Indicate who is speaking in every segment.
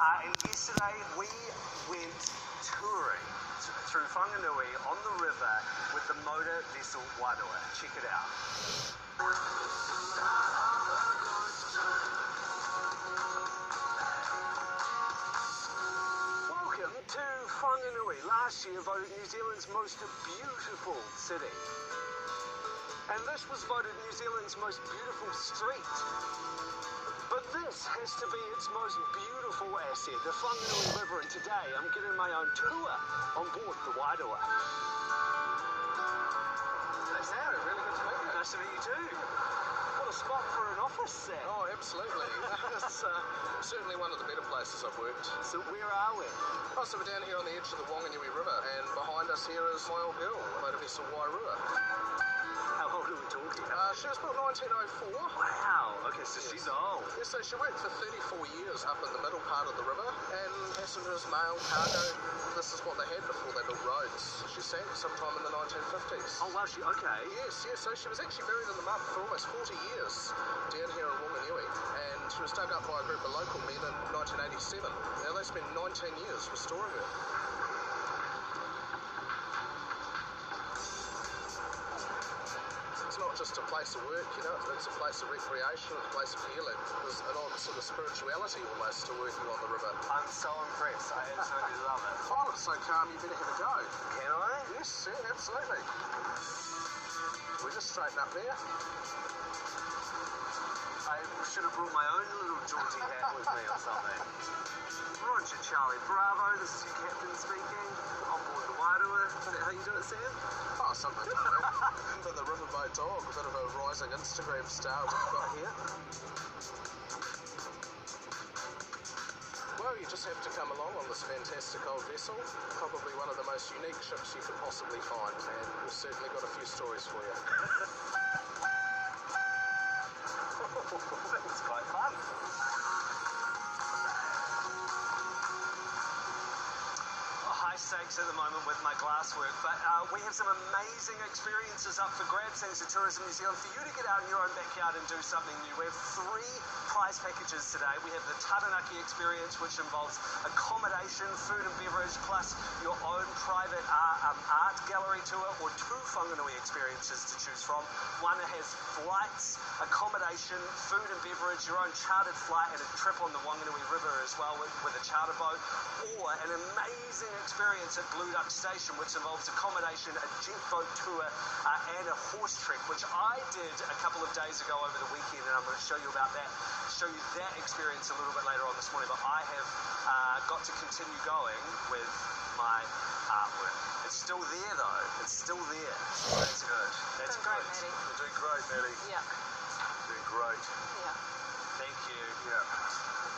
Speaker 1: And yesterday we went touring through Whanganui on the river with the motor vessel Wairua. Check it out. Welcome to Whanganui, last year voted New Zealand's most beautiful city. And this was voted New Zealand's most beautiful street. But this has to be its most beautiful asset, the Whanganui River, and today I'm getting my own tour on board the Wairua.
Speaker 2: Nice to meet you. Really good to meet you.
Speaker 1: Nice to meet you too. What a spot for an office set.
Speaker 2: Oh, absolutely. It's certainly one of the better places I've worked.
Speaker 1: So where are we?
Speaker 2: Oh, so we're down here on the edge of the Wanganui River, and behind us here is my old girl, motor vessel Wairua.
Speaker 1: How old are we talking?
Speaker 2: She was built 1904.
Speaker 1: Wow, okay, so she's old.
Speaker 2: Yeah, so she worked for 34 years up in the middle part of the river, and passengers, mail, cargo, this is what they had before they built roads. She sank sometime in the 1950s.
Speaker 1: Oh wow, okay.
Speaker 2: Yes, so she was actually buried in the mud for almost 40 years down here in Wanganui, and she was dug up by a group of local men in 1987. Now they spent 19 years restoring her. It's not just a place of work, you know, it's a place of recreation, a place of healing. There's an odd sort of spirituality almost to working on the river.
Speaker 1: I'm so impressed. I absolutely love it.
Speaker 2: Oh, it's so calm, you better have a go.
Speaker 1: Can I?
Speaker 2: Yes, yeah, absolutely. We're just straighten up there.
Speaker 1: I should have brought my own little jaunty hat with me or something. Roger Charlie Bravo, this is your captain speaking. On board the Wairua. How you doing, Sam?
Speaker 2: Oh, something like that. For the riverboat dog, a bit of a rising Instagram star we've got here. Well, you just have to come along on this fantastic old vessel. Probably one of the most unique ships you could possibly find, and we've certainly got a few stories for you.
Speaker 1: It's quite fun. High stakes at the moment with my glasswork, but we have some amazing experiences up for grabs thanks to Tourism New Zealand for you to get out in your own backyard and do something new. We have 3 prize packages today. We have the Taranaki experience, which involves accommodation, food and beverage, plus your own private art gallery tour, or 2 Whanganui experiences to choose from. One that has flights, accommodation, food and beverage, your own chartered flight, and a trip on the Wanganui River as well with a charter boat, or an amazing experience at Blue Duck Station, which involves accommodation, a jet boat tour, and a horse trek, which I did a couple of days ago over the weekend, and I'm going to show you about that, show you that experience a little bit later on this morning. But I have got to continue going with my artwork. It's still there though. It's still there. That's good. That's
Speaker 3: Doing
Speaker 1: good.
Speaker 3: great, Maddie.
Speaker 2: You're doing great, Maddie.
Speaker 3: Yeah.
Speaker 2: Doing great.
Speaker 3: Yeah.
Speaker 1: Thank you.
Speaker 2: Yeah.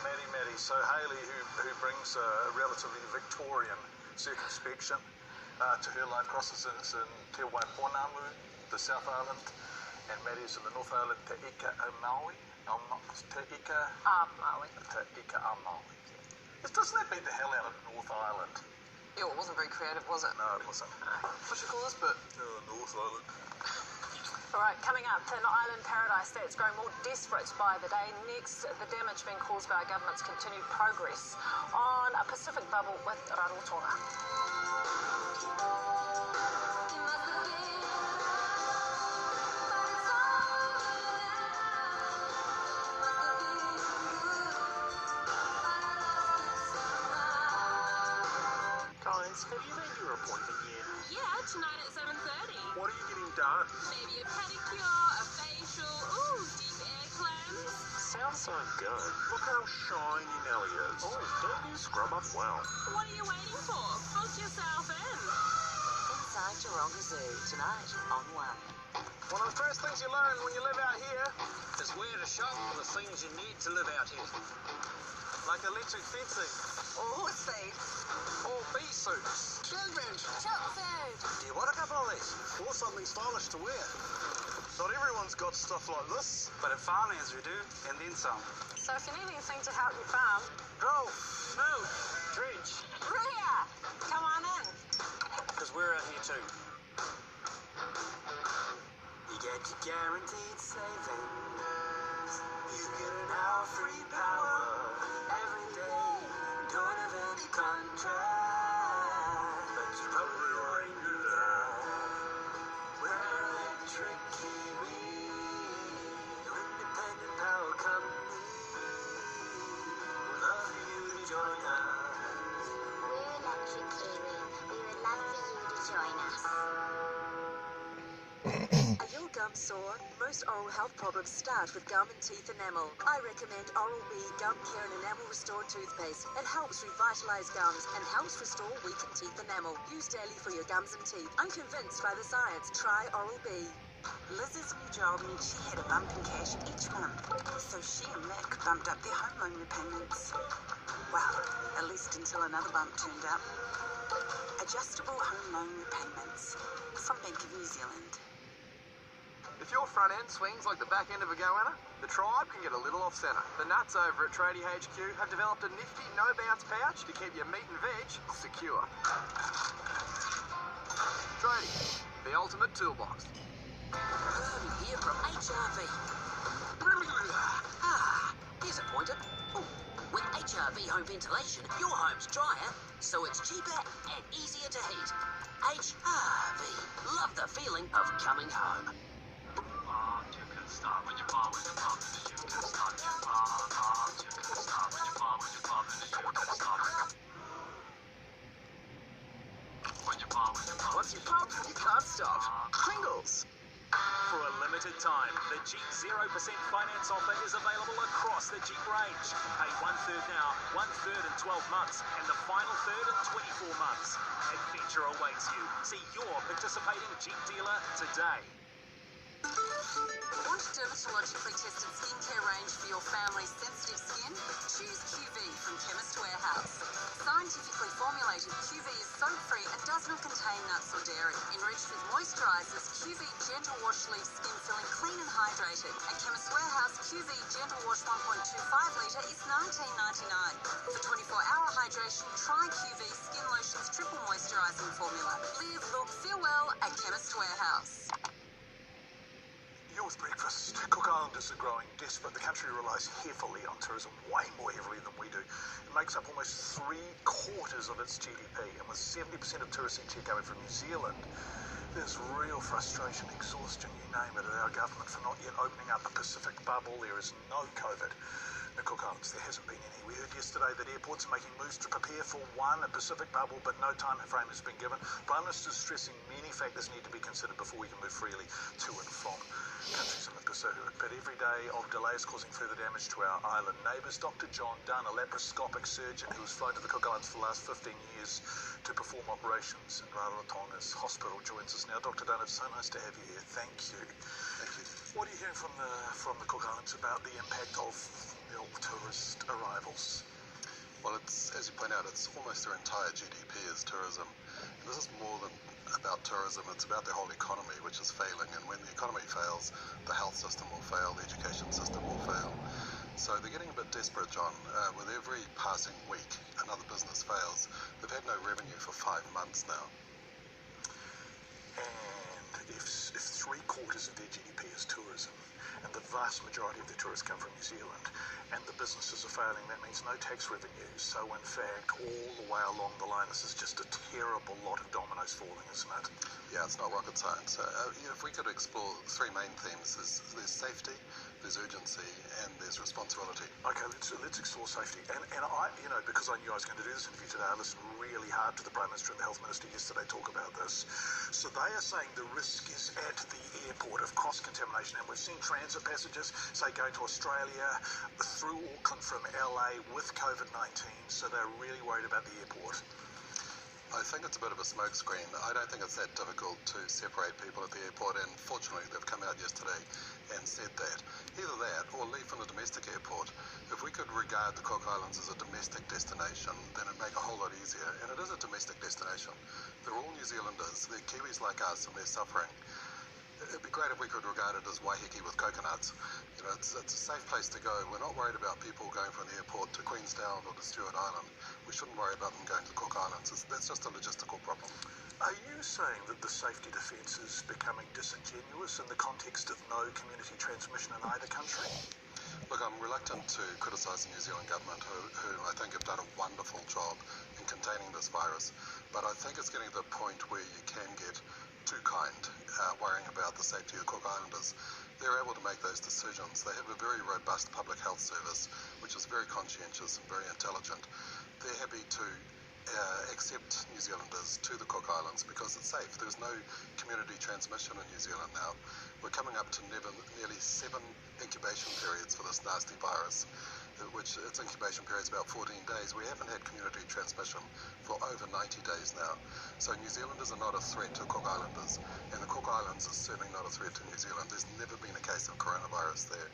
Speaker 2: Maddie. So Hayley, who brings a relatively Victorian circumspection to her life, crosses in Te Waiponamu, the South Island, and Maddie's in the North Island, Te Ika o Maui. Te Ika a Maui. Doesn't that beat the hell out of North Island?
Speaker 3: Yeah, it wasn't very creative, was it?
Speaker 2: No, it wasn't. What should you call this bit? North Island.
Speaker 3: All right, coming up, an island paradise that's growing more desperate by the day. Next, the damage being caused by our government's continued progress on a Pacific bubble with Rarotonga.
Speaker 2: Guys, have you made your appointment yet?
Speaker 4: Yeah, tonight at 7:30.
Speaker 2: What are you getting done?
Speaker 4: Maybe a pedicure, a facial, ooh, deep air cleanse.
Speaker 2: Sounds so good. Look how shiny Nelly is. Oh, don't you scrub up well?
Speaker 4: What are you waiting for? Book yourself in.
Speaker 5: Inside Taronga Zoo tonight on One.
Speaker 1: One of the first things you learn when you live out here is where to shop for the things you need to live out here. Like electric fencing,
Speaker 5: Or horse feed.
Speaker 1: or bee suits.
Speaker 5: Children. Chop food.
Speaker 1: Do you want a couple of these? Or something stylish to wear? Not everyone's got stuff like this, but at Farmlands we do, and then some.
Speaker 3: So if you need anything to help you farm,
Speaker 1: Grow, mow, dredge,
Speaker 3: Ria, come on in.
Speaker 1: because we're out here too. You get your guaranteed savings. You get an hour free power every day. don't have any contract, but you're probably wanting to drive. We're Electric Kiwi, your independent power company. We'd love for you to join us.
Speaker 6: We're Electric Kiwi. We would love for you to join us.
Speaker 5: Are your gums sore? Most oral health problems start with gum and teeth enamel. I recommend Oral-B Gum Care and Enamel Restore toothpaste. It helps revitalize gums and helps restore weakened teeth enamel. Use daily for your gums and teeth. Unconvinced by the science, try Oral-B.
Speaker 7: Liz's new job meant she had a bump in cash each month, so she and Mick bumped up their home loan repayments. Well, at least until another bump turned up. Adjustable home loan repayments from Bank of New Zealand.
Speaker 8: If your front end swings like the back end of a goanna, the tribe can get a little off centre. The nuts over at Tradie HQ have developed a nifty no-bounce pouch to keep your meat and veg secure. Tradie, the ultimate toolbox.
Speaker 5: Herbie here from HRV. Here's a pointer. Ooh. With HRV home ventilation, your home's drier, so it's cheaper and easier to heat. HRV. Love the feeling of coming home.
Speaker 1: You can start when you bar with the pub, and you can start your bar. You can start when you bar with the pub, and you can start when you bar with the pub.
Speaker 8: Once you pump, you can't stop. Pringles.
Speaker 9: For a limited time, the Jeep 0% finance offer is available across the Jeep range. Pay 1/3 now, 1/3 in 12 months, and the final third in 24 months. Adventure awaits you. See your participating Jeep dealer today.
Speaker 3: Want dermatologically tested skincare range for your family's sensitive skin? Choose QV from Chemist Warehouse. Scientifically formulated, QV is soap-free and does not contain nuts or dairy. Enriched with moisturizers, QV Gentle Wash leaves skin feeling clean and hydrated. At Chemist Warehouse, QV Gentle Wash 1.25 litre is $19.99. For 24-hour hydration, try QV Skin Lotion's triple moisturizing formula. Live, look, feel well at Chemist Warehouse.
Speaker 2: Youth breakfast. Cook Islanders are growing desperate. The country relies heavily on tourism, way more heavily than we do. It makes up almost 3/4 of its GDP, and with 70% of tourists each year coming from New Zealand, there's real frustration, exhaustion, you name it, at our government for not yet opening up a Pacific bubble. There is no COVID in the Cook Islands. There hasn't been any. We heard yesterday that airports are making moves to prepare for a Pacific bubble, but no time frame has been given. Prime Minister is stressing many factors need to be considered before we can move freely to and from countries in the Pacific. But every day of delay is causing further damage to our island neighbours. Dr. John Dunn, a laparoscopic surgeon who has flown to the Cook Islands for the last 15 years to perform operations in Rarotonga's hospital, joins us now. Dr. Dunn, it's so nice to have you here. Thank you. Thank you. What are you hearing from the Cook Islands about the impact of tourist arrivals?
Speaker 10: Well, it's, as you point out, it's almost their entire GDP is tourism. And this is more than about tourism, it's about the whole economy, which is failing. And when the economy fails, the health system will fail, the education system will fail. So they're getting a bit desperate, John. With every passing week, another business fails. They've had no revenue for 5 months now.
Speaker 2: And if 3/4 of their GDP is tourism, and the vast majority of the tourists come from New Zealand, and the businesses are failing, that means no tax revenue. So in fact, all the way along the line, this is just a terrible lot of dominoes falling, isn't it?
Speaker 10: Yeah, it's not rocket science. If we could explore 3 main themes, there's safety, there's urgency, and there's responsibility.
Speaker 2: Okay, let's explore safety. And I, because I knew I was going to do this interview today, I listened really hard to the Prime Minister and the Health Minister yesterday talk about this. So they are saying the risk is at the airport of cross-contamination, and we've seen transit passengers, say, going to Australia through Auckland from LA with COVID-19, so they're really worried about the airport.
Speaker 10: I think it's a bit of a smokescreen. I don't think it's that difficult to separate people at the airport, and fortunately they've come out yesterday and said that. Either that or leave from the domestic airport. If we could regard the Cook Islands as a domestic destination, then it'd make a whole lot easier. And it is a domestic destination. They're all New Zealanders. They're Kiwis like us, and they're suffering. It'd be great if we could regard it as Waiheke with coconuts. It's a safe place to go. We're not worried about people going from the airport to Queenstown or to Stewart Island. We shouldn't worry about them going to the Cook Islands. That's just a logistical problem.
Speaker 2: Are you saying that the safety defence is becoming disingenuous in the context of no community transmission in either country?
Speaker 10: Look, I'm reluctant to criticise the New Zealand government, who I think have done a wonderful job in containing this virus. But I think it's getting to the point where you can get too kind, worrying about the safety of the Cook Islanders. They're able to make those decisions. They have a very robust public health service, which is very conscientious and very intelligent. They're happy to accept New Zealanders to the Cook Islands because it's safe. There's no community transmission in New Zealand now. We're coming up to nearly 7 incubation periods for this nasty virus, which its incubation period is about 14 days. We haven't had community transmission for over 90 days now. So New Zealanders are not a threat to Cook Islanders, and the Cook Islands is certainly not a threat to New Zealand. There's never been a case of coronavirus there.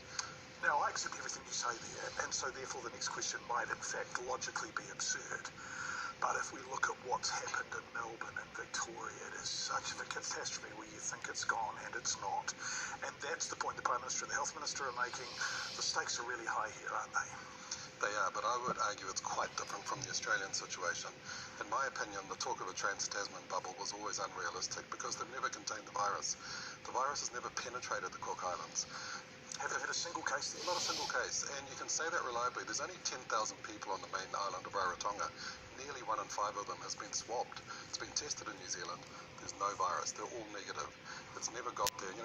Speaker 2: Now, I accept everything you say there, and so therefore the next question might in fact logically be absurd. But if we look at what's happened in Melbourne and Victoria, it is such a catastrophe where you think it's gone and it's not. And that's the point the Prime Minister and the Health Minister are making. The stakes are really high here, aren't they?
Speaker 10: They are, but I would argue it's quite different from the Australian situation. In my opinion, the talk of a Trans-Tasman bubble was always unrealistic because they've never contained the virus. The virus has never penetrated the Cook Islands.
Speaker 2: Have they had a single case there?
Speaker 10: Not a single case, and you can say that reliably. There's only 10,000 people on the main island of Rarotonga. Nearly 1 in 5 of them has been swabbed. It's been tested in New Zealand. There's no virus. They're all negative. It's never got there.